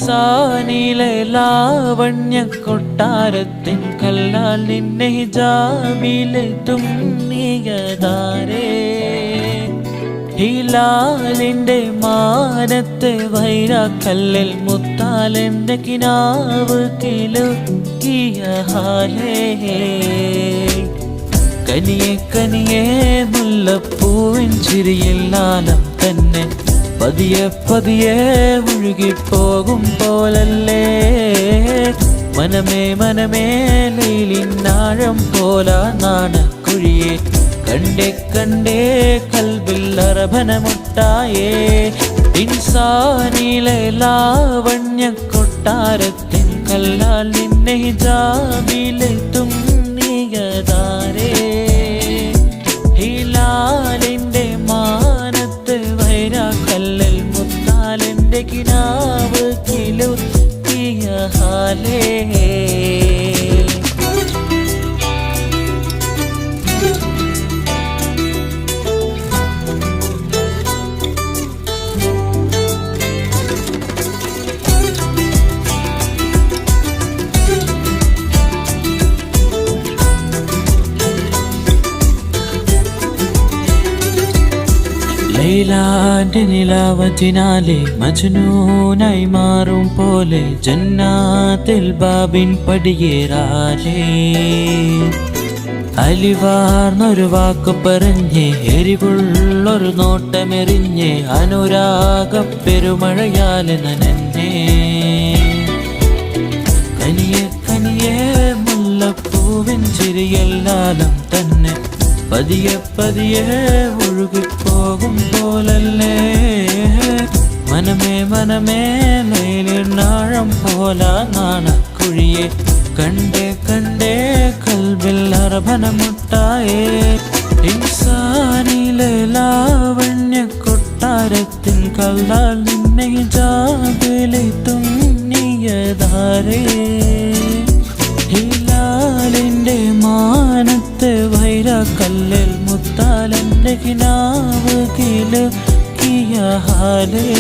ഇൻസാനിലെ ലാവണ്യ കൊട്ടാരത്തിൻ കല്ലാൽ നിന്നെ ഹിജാബിലെത്തും നീയതാരേ ഹിലാലിന്റെ മാനത്തെ വൈരാക്കല്ലിൽ മുത്താലെന്റെ കിനാവ് കിലുക്കിയ ഹാലേ കനിയെ കനിയെ മുല്ലപ്പൂവിൻ ചിരിയിൽ ആലം തന്നെ പതിയെ പതിയെ ഒഴുകിപ്പോകും പോലല്ലേ മനമേ മനമേ ലീലിനാഴം പോല നാണക്കുഴിയെ കണ്ടേ കണ്ടേ കൽബിൽ അറബനമുട്ടായേ ഇൻസാനിലെ ലാവണ്യ കൊട്ടാരത്തിൻ കല്ലാൽ നിന്നെ ഹിജാബിലെത്തും നീയതാരേ ഹിലാലിന്റെ മാനത്ത് വൈരാക്കല്ലിൽ മുത്താലെന്റെ കിനാവ് കിലുക്കിയ ഹാലേ ലൈലാന്റെ നിലാവത്തിനാലെ മജ്നൂനായി മാറും പോലെ ജന്നാത്തിൽ ബാബിൻ പടിയേറാലേ അലിവാർന്നൊരു വാക്കു പറഞ്ഞ് എരിവുള്ളൊരു നോട്ടമെറിഞ്ഞ് അനുരാഗ പെരുമഴയാലെ നനഞ്ഞേ കനിയെ കനിയെ മുല്ലപ്പൂവിൻ ചിരിയെല്ലാലം തന്നെ പതിയെ പതിയെ ഒഴുകിപ്പോകും പോലല്ലേ മനമേ മനമേ ലൈലിനാഴം പോല നാണക്കുഴിയെ കണ്ടേ കണ്ടേ കൽബിൽ അറബനമുട്ടായേ ഇൻസാനിലെ ലാവണ്യ കൊട്ടാരത്തിൻ കല്ലാൽ നിന്നെ ഹിജാബിലെത്തും നീയതാരേ ഹിലാലിന്റെ മാനത്തെ വൈരാക്കല്ലിൽ മുത്താലെന്റെ കിനാവ് കിലുക്കിയ ഹാലേ